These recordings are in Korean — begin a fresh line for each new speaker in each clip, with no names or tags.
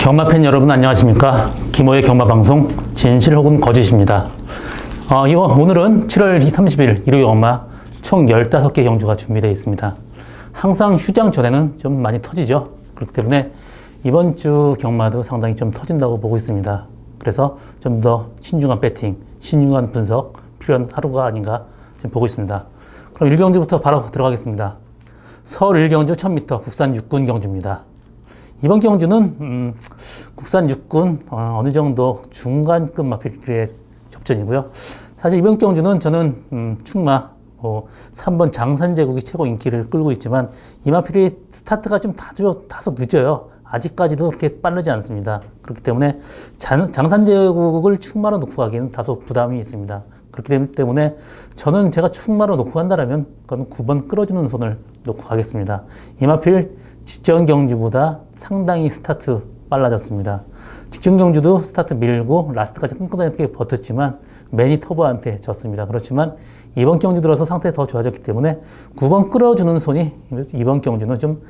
경마팬 여러분 안녕하십니까? 김호의 경마방송 진실 혹은 거짓입니다. 오늘은 7월 30일 일요 경마 총 15개 경주가 준비되어 있습니다. 항상 휴장 전에는 좀 많이 터지죠. 그렇기 때문에 이번 주 경마도 상당히 좀 터진다고 보고 있습니다. 그래서 좀 더 신중한 배팅, 신중한 분석 필요한 하루가 아닌가 지금 보고 있습니다. 그럼 1경주부터 바로 들어가겠습니다. 서울 1경주 1000m 국산 육군 경주입니다. 이번 경주는 국산 육군 어느 정도 중간급 마필길의 접전이고요. 사실 이번 경주는 저는 충마 3번 장산제국이 최고 인기를 끌고 있지만 이 마필이 스타트가 좀 다소 늦어요. 아직까지도 그렇게 빠르지 않습니다. 그렇기 때문에 장산제국을 충마로 놓고 가기에는 다소 부담이 있습니다. 그렇기 때문에 저는 제가 충마로 놓고 간다면 그건 9번 끌어주는 손을 놓고 가겠습니다. 이 마필 직전 경주보다 상당히 스타트 빨라졌습니다. 직전 경주도 스타트 밀고 라스트까지 끈끈하게 버텼지만 매니터브한테 졌습니다. 그렇지만 이번 경주 들어서 상태가 더 좋아졌기 때문에 9번 끌어주는 손이 이번 경주는 좀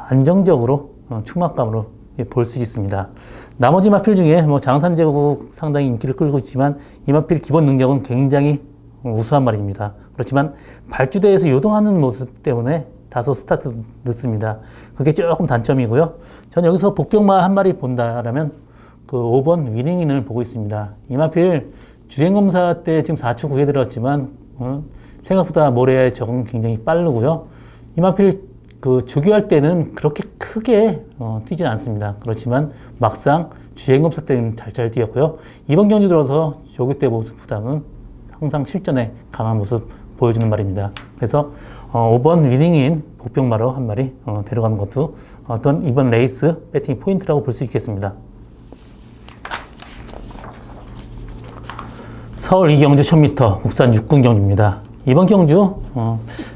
안정적으로 충막감으로 볼 수 있습니다. 나머지 마필 중에 장산제국 상당히 인기를 끌고 있지만 이 마필 기본 능력은 굉장히 우수한 말입니다. 그렇지만 발주대에서 요동하는 모습 때문에 다소 스타트 늦습니다. 그게 조금 단점이고요. 전 여기서 복병마 한 마리 본다라면 그 5번 위닝인을 보고 있습니다. 이 마필 주행검사 때 지금 4초 9에 들었지만 생각보다 모래 적응 굉장히 빠르고요. 이 마필 그 조교할 때는 그렇게 크게 뛰진 않습니다. 그렇지만 막상 주행검사 때는 잘 뛰었고요. 이번 경주 들어서 조교 때 모습보다는 항상 실전에 강한 모습 보여주는 말입니다. 그래서 5번 위닝인 복병마로 한 마리 데려가는 것도 어떤 이번 레이스 배팅 포인트라고 볼 수 있겠습니다. 서울 2경주 1000m 국산 육군 경주입니다. 이번 경주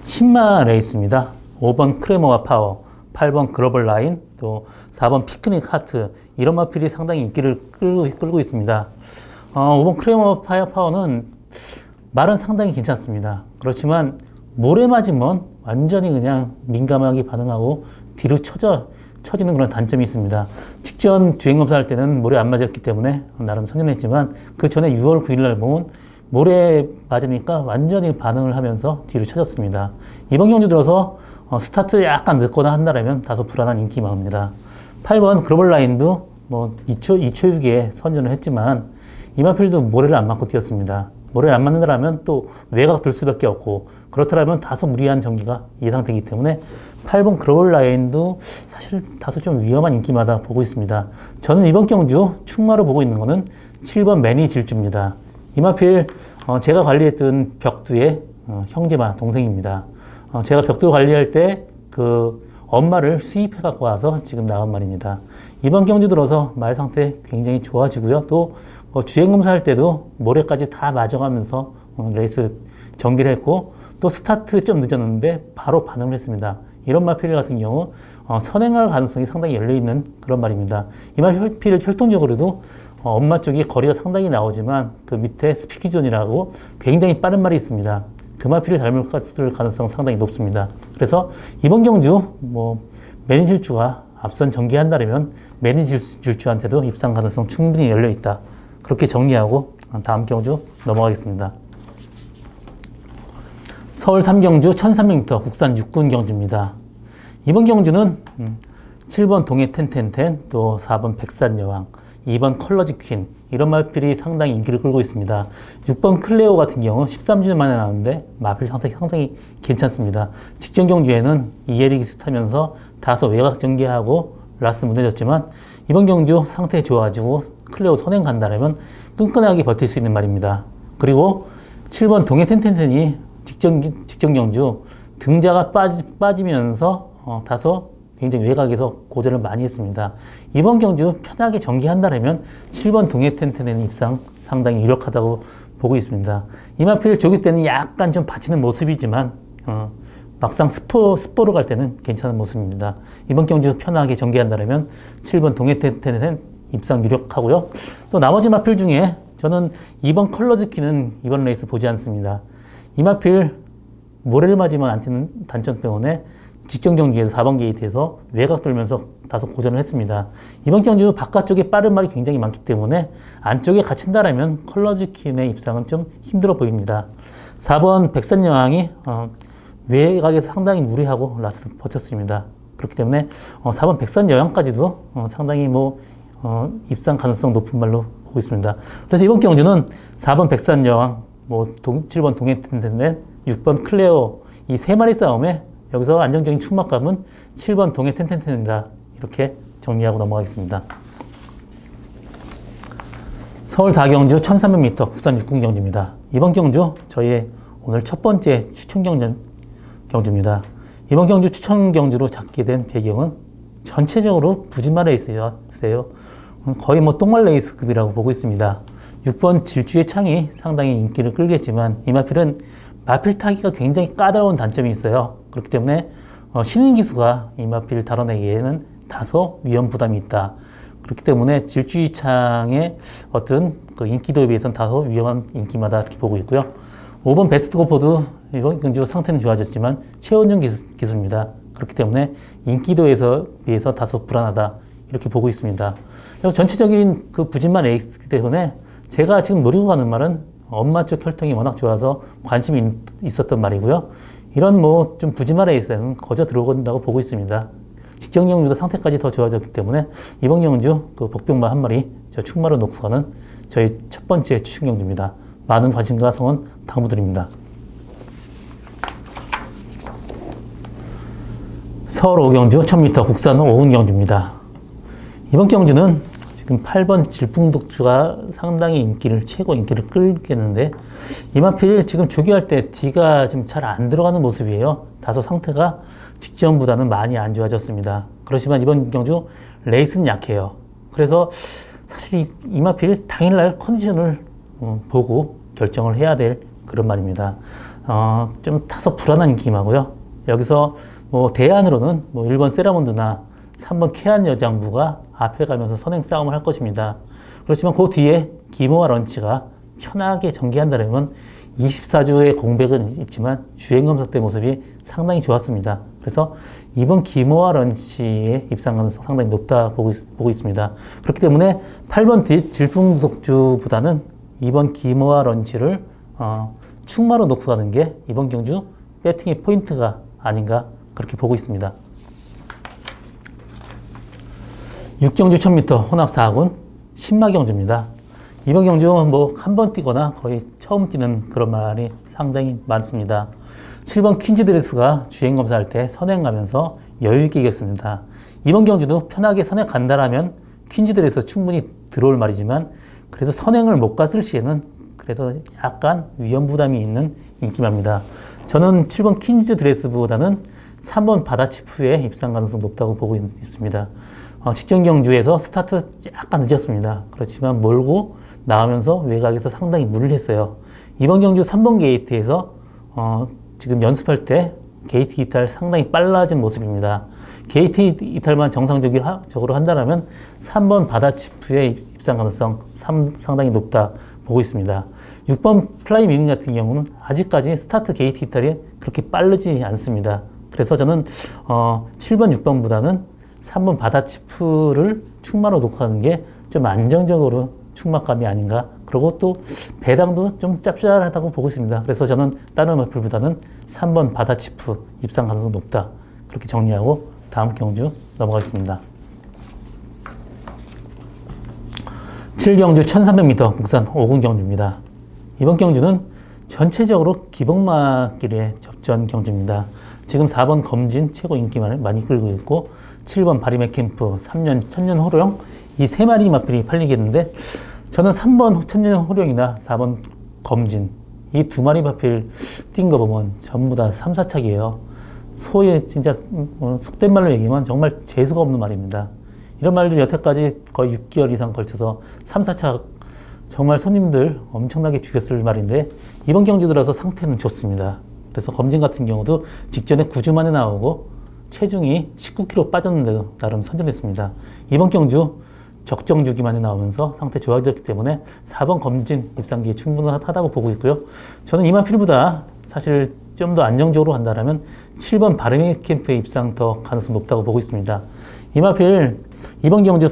10마 레이스입니다. 5번 크레모와 파워, 8번 글로벌 라인, 또 4번 피크닉 하트 이런 마필이 상당히 인기를 끌고 있습니다. 5번 크레모와 파워는 말은 상당히 괜찮습니다. 그렇지만 모래 맞으면 완전히 그냥 민감하게 반응하고 뒤로 처지는 그런 단점이 있습니다. 직전 주행검사 할 때는 모래 안 맞았기 때문에 나름 선전했지만 그 전에 6월 9일 날 보면 모래 맞으니까 완전히 반응을 하면서 뒤로 처졌습니다. 이번 경주 들어서 스타트 약간 늦거나 한다면 다소 불안한 인기마입니다. 8번 글로벌 라인도 2초 6에 선전을 했지만 이마필도 모래를 안 맞고 뛰었습니다. 모래를 안 맞는다면 또 외곽 들 수밖에 없고 그렇다면 다소 무리한 전기가 예상되기 때문에 8번 글로벌 라인도 사실 다소 좀 위험한 인기마다 보고 있습니다. 저는 이번 경주 충마로 보고 있는 거는 7번 매니 질주입니다. 이마필 제가 관리했던 벽두의 형제마 동생입니다. 제가 벽두 관리할 때 그 엄마를 수입해 갖고 와서 지금 나온 말입니다. 이번 경주 들어서 말 상태 굉장히 좋아지고요. 또 주행 검사할 때도 모래까지 다 맞아가면서 레이스 전개를 했고 또 스타트 좀 늦었는데 바로 반응을 했습니다. 이런 마필 같은 경우 선행할 가능성이 상당히 열려있는 그런 말입니다. 이 마필 혈통적으로도 엄마 쪽이 거리가 상당히 나오지만 그 밑에 스피키존이라고 굉장히 빠른 말이 있습니다. 그 마필을 닮을 가능성 상당히 높습니다. 그래서 이번 경주 매니 질주가 앞선 전개한다면 매니 질주한테도 입상 가능성 충분히 열려있다. 그렇게 정리하고 다음 경주 넘어가겠습니다. 서울 3경주 1300m 국산 육군 경주입니다. 이번 경주는 7번 동해 텐텐텐, 또 4번 백산여왕, 2번 컬러지 퀸 이런 마필이 상당히 인기를 끌고 있습니다. 6번 클레오 같은 경우 13주 만에 나왔는데 마필 상당히 괜찮습니다. 직전 경주에는 이에릭이 타면서 다소 외곽 전개하고 라스트 무너졌지만 이번 경주 상태 좋아지고 클레오 선행 간다면 끈끈하게 버틸 수 있는 말입니다. 그리고 7번 동해 텐텐텐이 직전 경주 등자가 빠지면서 다소 굉장히 외곽에서 고전을 많이 했습니다. 이번 경주 편하게 전개한다면 7번 동해 텐텐텐의 입상 상당히 유력하다고 보고 있습니다. 이마필 조기 때는 약간 좀 받치는 모습이지만 막상 스포로 갈 때는 괜찮은 모습입니다. 이번 경주 편하게 전개한다면 7번 동해 텐텐텐 입상 유력하고요. 또 나머지 마필 중에 저는 2번 컬러즈키는 이번 레이스 보지 않습니다. 이 마필 모래를 맞으면 안 튀는 단점 때문에 직전 경주에서 4번 게이트에서 외곽 돌면서 다소 고전을 했습니다. 이번 경주 바깥쪽에 빠른 말이 굉장히 많기 때문에 안쪽에 갇힌다라면 컬러즈킨의 입상은 좀 힘들어 보입니다. 4번 백선여왕이 외곽에서 상당히 무리하고 라스트 버텼습니다. 그렇기 때문에 4번 백선여왕까지도 상당히 입상 가능성 높은 말로 보고 있습니다. 그래서 이번 경주는 4번 백선여왕, 7번 동해텐텐텐, 6번 클레오 이 세 마리 싸움에 여기서 안정적인 충막감은 7번 동해텐텐텐이다. 이렇게 정리하고 넘어가겠습니다. 서울 4경주 1300m 국산 육군 경주입니다. 이번 경주 저희의 오늘 첫 번째 추천 경주입니다. 이번 경주 추천 경주로 잡게 된 배경은 전체적으로 부진말 레이스예요. 거의 똥말 레이스급이라고 보고 있습니다. 6번 질주의 창이 상당히 인기를 끌겠지만 이 마필은 마필 타기가 굉장히 까다로운 단점이 있어요. 그렇기 때문에 신인 기수가 이 마필을 다뤄내기에는 다소 위험 부담이 있다. 그렇기 때문에 질주의 창의 어떤 그 인기도에 비해서는 다소 위험한 인기마다 이렇게 보고 있고요. 5번 베스트 고포도 이번 경주 상태는 좋아졌지만 최원준 기수입니다. 그렇기 때문에 인기도에서 비해서 다소 불안하다. 이렇게 보고 있습니다. 그래서 전체적인 그 부진만 레이스이기 때문에 제가 지금 노리고 가는 말은 엄마 쪽 혈통이 워낙 좋아서 관심이 있었던 말이고요. 이런 좀 부진만 레이스에는 거저 들어온다고 보고 있습니다. 직전 경주도 상태까지 더 좋아졌기 때문에 이번 경주 그 복병마 한 마리 충마로 놓고 가는 저희 첫 번째 추천 경주입니다. 많은 관심과 성원 당부드립니다. 서울 5경주 1000m 국산 5군 경주입니다. 이번 경주는 지금 8번 질풍독주가 상당히 최고 인기를 끌겠는데 이마필 지금 조기할 때 D가 좀 잘 안 들어가는 모습이에요. 다소 상태가 직전보다는 많이 안 좋아졌습니다. 그렇지만 이번 경주 레이스는 약해요. 그래서 사실 이마필 당일날 컨디션을 보고 결정을 해야 될 그런 말입니다. 좀 다소 불안한 인기마고요. 여기서 대안으로는 1번 세라몬드나 3번 케안 여장부가 앞에 가면서 선행 싸움을 할 것입니다. 그렇지만 그 뒤에 기모와 런치가 편하게 전개한다면 24주의 공백은 있지만 주행검사 때 모습이 상당히 좋았습니다. 그래서 이번 기모와 런치의 입상 가능성 상당히 높다 보고 있습니다. 그렇기 때문에 8번 질풍독주보다는 이번 기모와 런치를 충마로 놓고 가는 게 이번 경주 배팅의 포인트가 아닌가 그렇게 보고 있습니다. 6경주 1000m 혼합 4군 신마 경주입니다. 이번 경주 한 번 뛰거나 거의 처음 뛰는 그런 말이 상당히 많습니다. 7번 퀸즈 드레스가 주행 검사할 때 선행 가면서 여유 있게 이겼습니다. 이번 경주도 편하게 선행 간다라면 퀸즈 드레스 충분히 들어올 말이지만 그래서 선행을 못 갔을 시에는 그래도 약간 위험 부담이 있는 인기마입니다. 저는 7번 퀸즈 드레스보다는 3번 바다치프의 입상 가능성 높다고 보고 있습니다. 직전 경주에서 스타트 약간 늦었습니다. 그렇지만 몰고 나오면서 외곽에서 상당히 무리를 했어요. 이번 경주 3번 게이트에서 지금 연습할 때 게이트 이탈 상당히 빨라진 모습입니다. 게이트 이탈만 정상적으로 한다면 3번 바다치프의 입상 가능성 상당히 높다 보고 있습니다. 6번 플라이 미닝 같은 경우는 아직까지 스타트 게이트 이탈이 그렇게 빠르지 않습니다. 그래서 저는 7번, 6번보다는 3번 바다치프를 충마로 놓고 가는 게 좀 안정적으로 충막감이 아닌가. 그리고 또 배당도 좀 짭짤하다고 보고 있습니다. 그래서 저는 다른 마필보다는 3번 바다치프 입상 가능성 높다. 그렇게 정리하고 다음 경주 넘어가겠습니다. 7경주 1300m 국산 5군 경주입니다. 이번 경주는 전체적으로 기복마길의 접전 경주입니다. 지금 4번 검진 최고 인기만을 많이 끌고 있고 7번 바리메 캠프 3년 천년 호령 이 세 마리 마필이 팔리겠는데 저는 3번 천년 호령이나 4번 검진 이 두 마리 마필 뛴 거 보면 전부 다 3, 4착이에요. 소위 진짜 속된 말로 얘기하면 정말 재수가 없는 말입니다. 이런 말들 여태까지 거의 6개월 이상 걸쳐서 3, 4착 정말 손님들 엄청나게 죽였을 말인데 이번 경주 들어서 상태는 좋습니다. 그래서 검진 같은 경우도 직전에 9주 만에 나오고 체중이 19kg 빠졌는데도 나름 선전했습니다. 이번 경주 적정 주기만에 나오면서 상태 좋아졌기 때문에 4번 검진 입상기에 충분하다고 보고 있고요. 저는 이마필보다 사실 좀 더 안정적으로 간다면 7번 바르미 캠프의 입상 더 가능성이 높다고 보고 있습니다. 이마필 이번 경주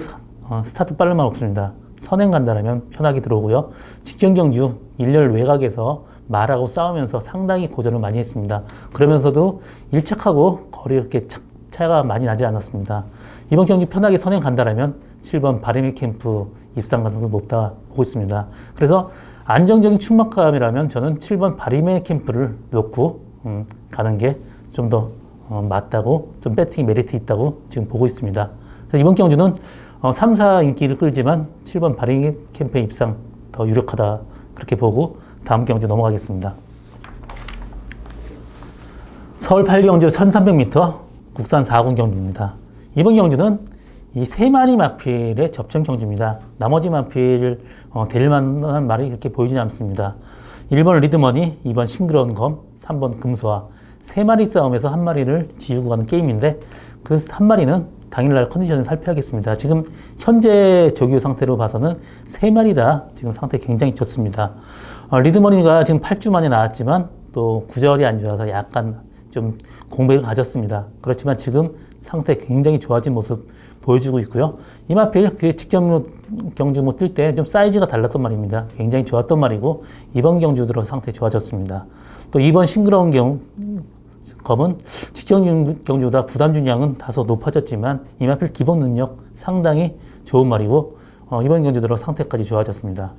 스타트 빠른 말 없습니다. 선행 간다면 편하게 들어오고요. 직전 경주 일렬 외곽에서 말하고 싸우면서 상당히 고전을 많이 했습니다. 그러면서도 1착하고 거리 이렇게 차이가 많이 나지 않았습니다. 이번 경주 편하게 선행 간다면 7번 바르미 캠프 입상 가능성도 높다 보고 있습니다. 그래서 안정적인 충막감이라면 저는 7번 바리메 캠프를 놓고 가는 게 좀 더 맞다고, 좀 배팅 메리트 있다고 지금 보고 있습니다. 그래서 이번 경주는 3, 4 인기를 끌지만 7번 바리메 캠프의 입상 더 유력하다 그렇게 보고 다음 경주 넘어가겠습니다. 서울 8경주 1300m 국산 4군 경주입니다. 이번 경주는 이 세 마리 마필의 접전 경주입니다. 나머지 마필 될 만한 말이 그렇게 보이진 않습니다. 1번 리드머니, 2번 싱그러운 검, 3번 금소화. 세 마리 싸움에서 한 마리를 지우고 가는 게임인데 그 한 마리는 당일날 컨디션을 살펴야겠습니다. 지금 현재 조교 상태로 봐서는 세 마리 다 지금 상태 굉장히 좋습니다. 리드머니가 지금 8주 만에 나왔지만 또 구절이 안 좋아서 약간 좀 공백을 가졌습니다. 그렇지만 지금 상태 굉장히 좋아진 모습 보여주고 있고요. 이마필 그 직전 경주 뭐 뛸 때 좀 사이즈가 달랐던 말입니다. 굉장히 좋았던 말이고 이번 경주 들어 상태 좋아졌습니다. 또 이번 싱그러운 검은 직전 경주보다 부담 중량은 다소 높아졌지만 이마필 기본 능력 상당히 좋은 말이고 이번 경주 들어 상태까지 좋아졌습니다.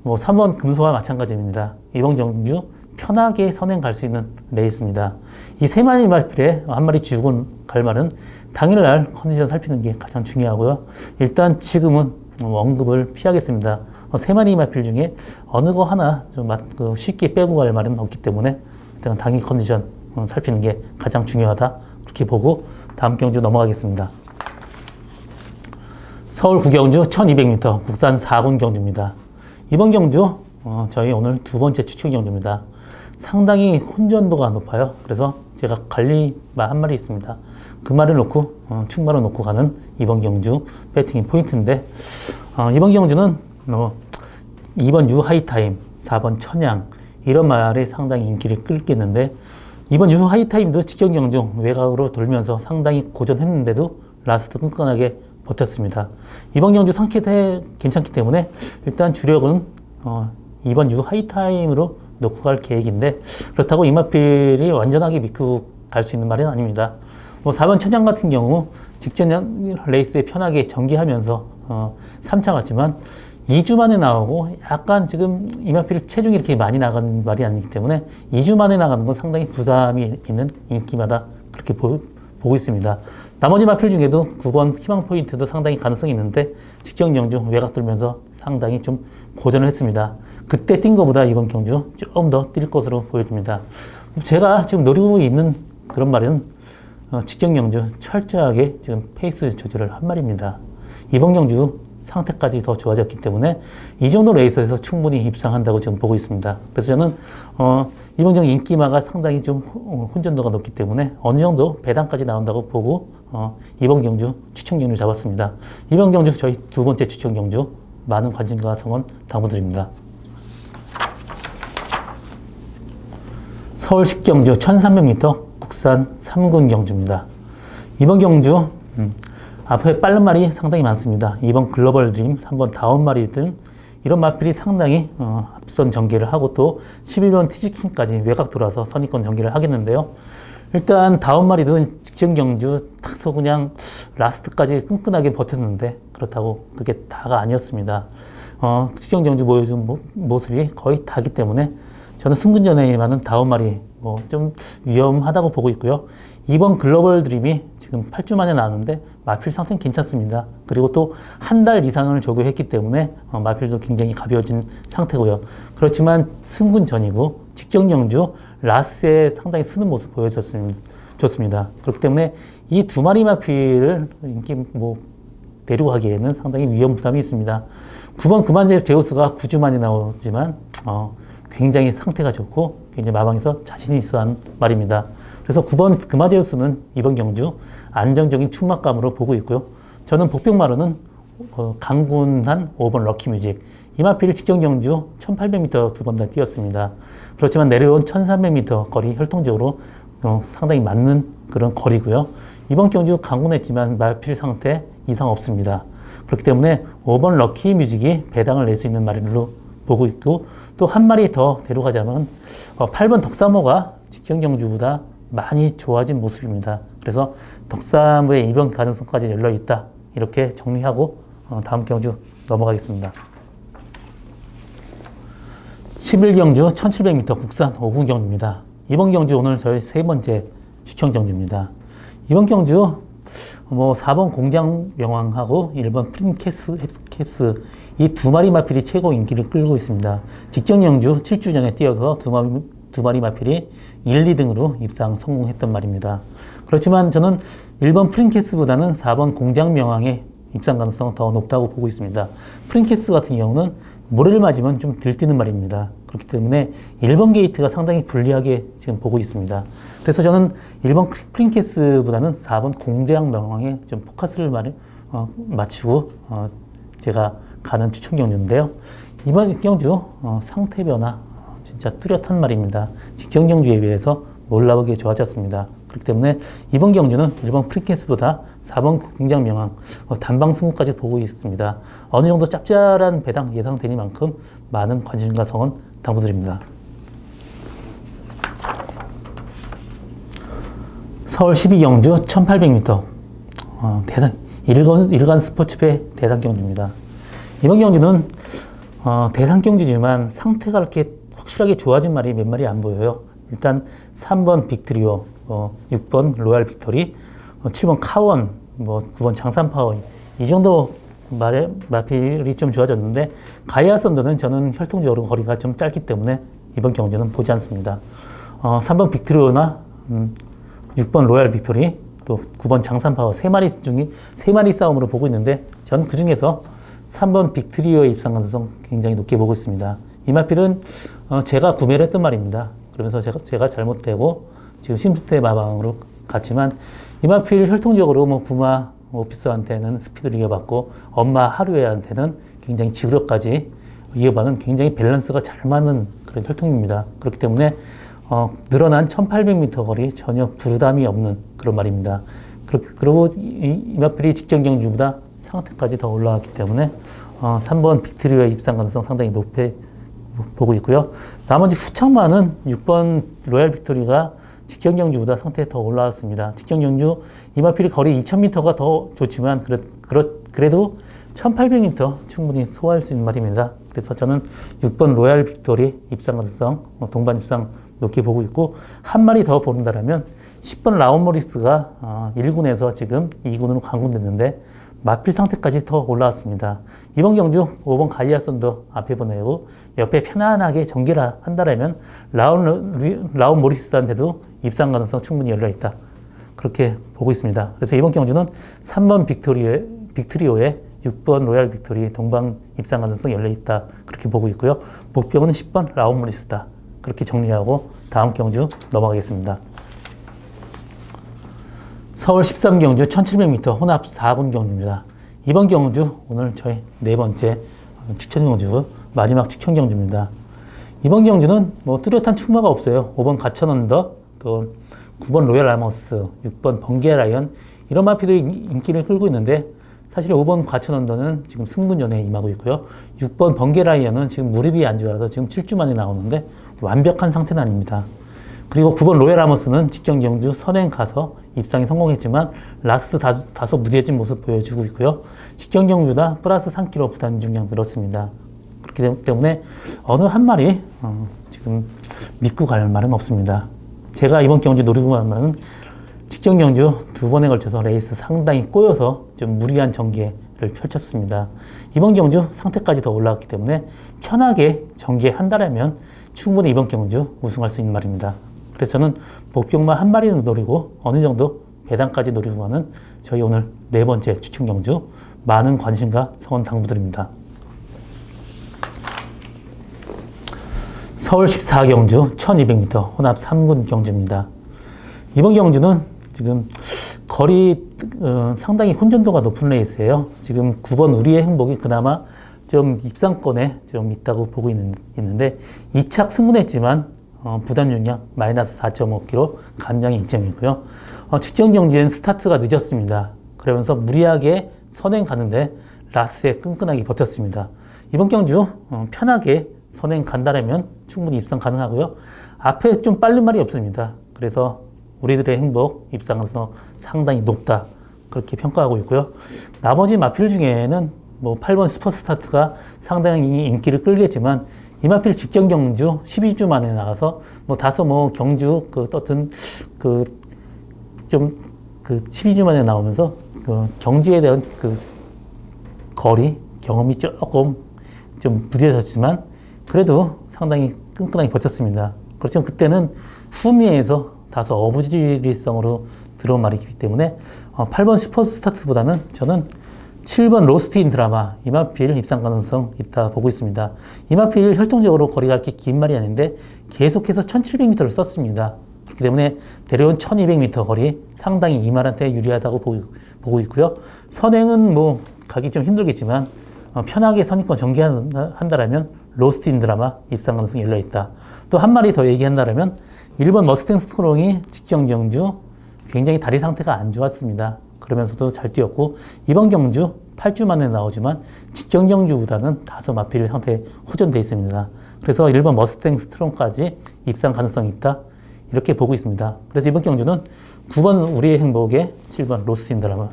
뭐 3번 금소와 마찬가지입니다. 이번 경주 편하게 선행 갈 수 있는 레이스입니다. 이 세 마리 마필에 한 마리 지우고 갈 말은 당일날 컨디션 살피는 게 가장 중요하고요. 일단 지금은 언급을 피하겠습니다. 세 마리 마필 중에 어느 거 하나 좀 쉽게 빼고 갈 말은 없기 때문에 일단 당일 컨디션 살피는 게 가장 중요하다 그렇게 보고 다음 경주 넘어가겠습니다. 서울 9경주 1200m 국산 4군 경주입니다. 이번 경주 저희 오늘 두 번째 추천 경주입니다. 상당히 혼전도가 높아요. 그래서 제가 관리말 한 마리 있습니다. 그 말을 놓고 충말을 놓고 가는 이번 경주 배팅이 포인트인데 이번 경주는 2번 유하이타임, 4번 천양 이런 말에 상당히 인기를 끌겠는데 이번 유하이타임도 직전 경주 외곽으로 돌면서 상당히 고전했는데도 라스트 끈끈하게 버텼습니다. 이번 경주 상태 괜찮기 때문에 일단 주력은 이번 유하이타임으로 놓고 갈 계획인데 그렇다고 이마필이 완전하게 믿고 갈 수 있는 말은 아닙니다. 뭐 4번 천장 같은 경우 직전 레이스에 편하게 전개하면서 3차 갔지만 2주 만에 나오고 약간 지금 이마필 체중이 이렇게 많이 나가는 말이 아니기 때문에 2주 만에 나가는 건 상당히 부담이 있는 인기마다 그렇게 보고 있습니다. 나머지 마필 중에도 9번 희망 포인트도 상당히 가능성이 있는데 직전 경주 외곽 돌면서 상당히 좀 고전을 했습니다. 그때 뛴 것보다 이번 경주 좀 더 뛸 것으로 보여집니다. 제가 지금 노리고 있는 그런 말은 직전 경주 철저하게 지금 페이스 조절을 한 말입니다. 이번 경주 상태까지 더 좋아졌기 때문에 이 정도 레이스에서 충분히 입상한다고 지금 보고 있습니다. 그래서 저는 이번 경주 인기마가 상당히 좀 혼전도가 높기 때문에 어느 정도 배당까지 나온다고 보고 이번 경주 추천 경주 잡았습니다. 이번 경주 저희 두 번째 추천 경주 많은 관심과 성원 당부드립니다. 서울 10경주 1300m 국산 3군 경주입니다. 이번 경주 앞에 빠른 말이 상당히 많습니다. 2번 글로벌 드림, 3번 다운 마리 등 이런 마필이 상당히 앞선 전개를 하고 또 11번 티지킹까지 외곽 돌아서 선입권 전개를 하겠는데요. 일단 다운 마리도 직전 경주 타서 그냥 라스트까지 끈끈하게 버텼는데 그렇다고 그게 다가 아니었습니다. 직전 경주 보여준 모습이 거의 다기 때문에 저는 승근전에만은 다운 마리 좀 위험하다고 보고 있고요. 2번 글로벌 드림이 지금 8주 만에 나왔는데 마필 상태는 괜찮습니다. 그리고 또 한 달 이상을 조교했기 때문에 마필도 굉장히 가벼워진 상태고요. 그렇지만 승군전이고 직전 경주 라스에 상당히 쓰는 모습 보여줬습니다. 그렇기 때문에 이 두 마리 마필을 데리고 가기에는 상당히 위험 부담이 있습니다. 9번 그만제 제우스가 9주 만에 나오지만 굉장히 상태가 좋고 굉장히 마방에서 자신이 있어 하는 말입니다. 그래서 9번 그마제우스는 이번 경주 안정적인 충막감으로 보고 있고요. 저는 복병마루는 강군한 5번 럭키뮤직 이마필 직전 경주 1800m 두 번 다 뛰었습니다. 그렇지만 내려온 1300m 거리 혈통적으로 상당히 맞는 그런 거리고요. 이번 경주 강군했지만 마필 상태 이상 없습니다. 그렇기 때문에 5번 럭키 뮤직이 배당을 낼 수 있는 마리로 보고 있고, 또 한 마리 더 데려가자면 8번 덕사모가 직전 경주보다 많이 좋아진 모습입니다. 그래서 덕사모의 이번 가능성까지 열려 있다, 이렇게 정리하고 다음 경주 넘어가겠습니다. 11경주 1700m 국산 5군 경주입니다. 이번 경주 오늘 저희 세 번째 추천 경주입니다. 이번 경주 4번 공장 명왕하고 1번 프린캐스 캡스 이 두 마리 마필이 최고 인기를 끌고 있습니다. 직전 경주 7주년에 뛰어서 두 마리 마필이 1, 2등으로 입상 성공했던 말입니다. 그렇지만 저는 1번 프린캐스보다는 4번 공장 명왕의 입상 가능성은 더 높다고 보고 있습니다. 프린캐스 같은 경우는 모래를 맞으면 좀 들뛰는 말입니다. 그렇기 때문에 1번 게이트가 상당히 불리하게 지금 보고 있습니다. 그래서 저는 1번 프린캐스보다는 4번 공장 명왕에 좀 포커스를 맞추고 제가 가는 추천 경주인데요. 이번 경주 상태 변화 진짜 뚜렷한 말입니다. 직전 경주에 비해서 놀라우게 좋아졌습니다. 그렇기 때문에 이번 경주는 1번 프린캐스보다 4번 공장 명왕 단방 승부까지 보고 있습니다. 어느 정도 짭짤한 배당 예상되니만큼 많은 관심과 성원 당부드립니다. 서울 12경주 1800m 일간 스포츠배 대상 경주입니다. 이번 경주는 대상 경주지만 상태가 그렇게 확실하게 좋아진 말이 몇 마리 안 보여요. 일단 3번 빅트리오, 6번 로얄 빅토리, 7번 카원, 9번 장산파워, 이 정도 마필이 좀 좋아졌는데, 가이아 썬더는 저는 혈통적으로 거리가 좀 짧기 때문에 이번 경주는 보지 않습니다. 3번 빅트리오나 6번 로얄 빅토리, 또 9번 장산파워 세 마리 싸움으로 보고 있는데, 저는 그 중에서 3번 빅트리오의 입상 가능성 굉장히 높게 보고 있습니다. 이 마필은 제가 구매를 했던 말입니다. 그러면서 제가 잘못되고 지금 심스테 마방으로 갔지만, 이 마필 혈통적으로 부마 오피스한테는 스피드를 이어받고 엄마 하루에한테는 굉장히 지구력까지 이어받는 굉장히 밸런스가 잘 맞는 그런 혈통입니다. 그렇기 때문에 늘어난 1800m 거리 전혀 부담이 없는 그런 말입니다. 그리고 이 마필이 직전 경주보다 상태까지 더 올라왔기 때문에 3번 빅트리오의 입상 가능성 상당히 높게 보고 있고요. 나머지 후창마는 6번 로얄 빅토리가 직전 경주보다 상태에 더 올라왔습니다. 직전 경주 이마필이 거리 2000m가 더 좋지만 그래도 1800m 충분히 소화할 수 있는 말입니다. 그래서 저는 6번 로얄 빅토리 입상 가능성 동반 입상 높게 보고 있고, 한 마리 더 보는다라면 10번 라온 모리스가 1군에서 지금 2군으로 강군됐는데 마필 상태까지 더 올라왔습니다. 이번 경주 5번 가이아 썬더 앞에 보내고 옆에 편안하게 전개를 한다라면 라온 모리스한테도 입상 가능성 충분히 열려있다, 그렇게 보고 있습니다. 그래서 이번 경주는 3번 빅트리오의 6번 로얄 빅토리 동방 입상 가능성 열려있다, 그렇게 보고 있고요. 목표는 10번 라온 모리스다, 그렇게 정리하고 다음 경주 넘어가겠습니다. 서울 13경주 1700m 혼합 4군 경주입니다. 이번 경주 오늘 저희 네 번째 추천 경주, 마지막 추천 경주입니다. 이번 경주는 뚜렷한 충마가 없어요. 5번 가천 언더, 또 9번 로얄 아머스, 6번 번개 라이언, 이런 마필들이 인기를 끌고 있는데, 사실 5번 가천 언더는 지금 승분전에 임하고 있고요. 6번 번개 라이언은 지금 무릎이 안 좋아서 지금 7주 만에 나오는데 완벽한 상태는 아닙니다. 그리고 9번 로얄 아머스는 직전 경주 선행 가서 입상에 성공했지만 라스트 다소 무뎌진 모습 보여주고 있고요. 직전 경주다 플러스 3kg 부담 중량 늘었습니다. 그렇기 때문에 어느 한 마리 지금 믿고 갈 말은 없습니다. 제가 이번 경주 노리고 갈 말은 직전 경주 두 번에 걸쳐서 레이스 상당히 꼬여서 좀 무리한 전개를 펼쳤습니다. 이번 경주 상태까지 더 올라왔기 때문에 편하게 전개한다라면 충분히 이번 경주 우승할 수 있는 말입니다. 그래서 저는 목표만 한 마리는 노리고 어느 정도 배당까지 노리고 가는 저희 오늘 네 번째 추천 경주, 많은 관심과 성원 당부드립니다. 서울 14경주 1200m 혼합 3군 경주입니다. 이번 경주는 지금 거리 상당히 혼전도가 높은 레이스예요. 지금 9번 우리의 행복이 그나마 좀 입상권에 좀 있다고 보고 있는데 2착 승분했지만 부담 중량 마이너스 4.5kg 감량이 이점이고요. 직전 경주엔 스타트가 늦었습니다. 그러면서 무리하게 선행 가는데 라스에 끈끈하게 버텼습니다. 이번 경주 편하게 선행 간다라면 충분히 입상 가능하고요. 앞에 좀 빠른 말이 없습니다. 그래서 우리들의 행복 입상 가능성 상당히 높다 그렇게 평가하고 있고요. 나머지 마필 중에는 뭐 8번 슈퍼스타트가 상당히 인기를 끌겠지만 이 마필 직전 경주 12주 만에 나가서 뭐 다소 뭐 경주 떴던 12주 만에 나오면서 경주에 대한 거리 경험이 조금 좀 부딪혔지만 그래도 상당히 끈끈하게 버텼습니다. 그렇지만 그때는 후미에서 다소 어부지리성으로 들어온 말이기 때문에 8번 슈퍼스타트보다는 저는 7번 로스트 인 드라마 이마필 입상 가능성 있다 보고 있습니다. 이마필 혈통적으로 거리가 이렇게 긴 말이 아닌데 계속해서 1700m를 썼습니다. 그렇기 때문에 데려온 1200m 거리 상당히 이말한테 유리하다고 보고 있고요. 선행은 뭐 가기 좀 힘들겠지만 편하게 선입권 전개한다라면 로스트 인 드라마 입상 가능성이 열려있다. 또 한 마리 더 얘기한다라면 1번 머스탱 스트롱이 직전 경주 굉장히 다리 상태가 안 좋았습니다. 그러면서도 잘 뛰었고 이번 경주 8주 만에 나오지만 직전 경주보다는 다소 마필 상태에 호전되어 있습니다. 그래서 1번 머스탱 스트롱까지 입상 가능성이 있다 이렇게 보고 있습니다. 그래서 이번 경주는 9번 우리의 행복에 7번 로스트 인 드라마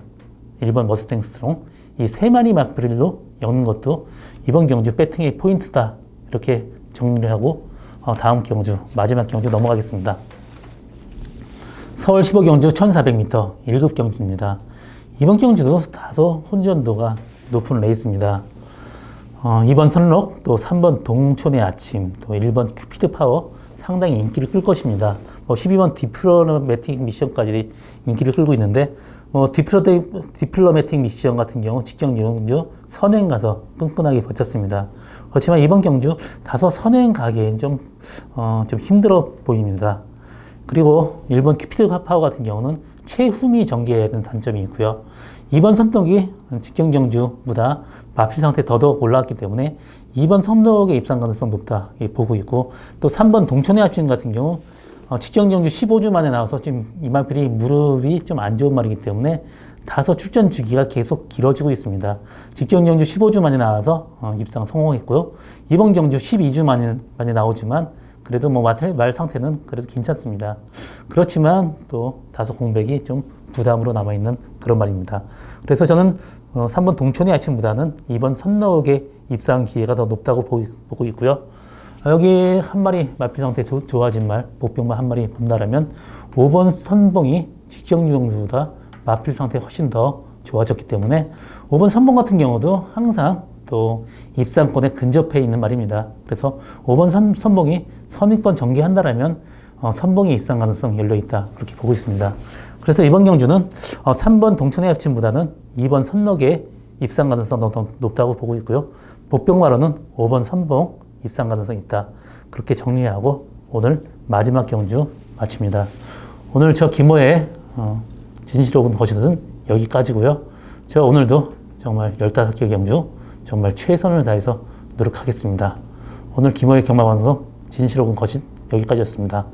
1번 머스탱 스트롱 이 세 마리 마필로 엮는 것도 이번 경주 배팅의 포인트다 이렇게 정리를 하고 다음 경주 마지막 경주 넘어가겠습니다. 서울 15경주 1400m 1급 경주입니다. 이번 경주도 다소 혼전도가 높은 레이스입니다. 2번 선록, 또 3번 동촌의 아침, 또 1번 큐피드 파워 상당히 인기를 끌 것입니다. 12번 디플로매틱 미션까지 인기를 끌고 있는데 디플로매틱 미션 같은 경우 직전 경주 선행 가서 끈끈하게 버텼습니다. 그렇지만 이번 경주 다소 선행 가기엔 좀 힘들어 보입니다. 그리고 1번 큐피드 파워 같은 경우는 최후미 전개해야 되는 단점이 있고요. 2번 선덕이 직전 경주보다 마필 상태 더더욱 올라왔기 때문에 2번 선덕의 입상 가능성 높다 보고 있고 또 3번 동천의 합진 같은 경우 직전 경주 15주 만에 나와서 지금 이 마필이 무릎이 좀 안 좋은 말이기 때문에 다소 출전 주기가 계속 길어지고 있습니다. 직전 경주 15주 만에 나와서 입상 성공했고요. 이번 경주 12주 만에 나오지만 그래도 뭐 말 상태는 그래도 괜찮습니다. 그렇지만 또 다소 공백이 좀 부담으로 남아있는 그런 말입니다. 그래서 저는 3번 동촌의 아침보다는 2번 선너옥의 입상 기회가 더 높다고 보고 있고요. 여기 한 마리 마필 상태 좋아진 말, 목병만 한 마리 본다라면 5번 선봉이 직전 경주보다 마필 상태 훨씬 더 좋아졌기 때문에 5번 선봉 같은 경우도 항상 또 입상권에 근접해 있는 말입니다. 그래서 5번 선봉이 선위권 전개한다라면 선봉의 입상 가능성 열려있다 그렇게 보고 있습니다. 그래서 이번 경주는 3번 동천의 합친보다는 2번 선록의 입상 가능성 더 높다고 보고 있고요. 복병마로는 5번 선봉 입상 가능성 있다 그렇게 정리하고 오늘 마지막 경주 마칩니다. 오늘 저 김호의 진실옥은 거짓은 여기까지고요. 저 오늘도 정말 15개 경주 정말 최선을 다해서 노력하겠습니다. 오늘 김호의 경마방송 진실옥은 거짓 여기까지였습니다.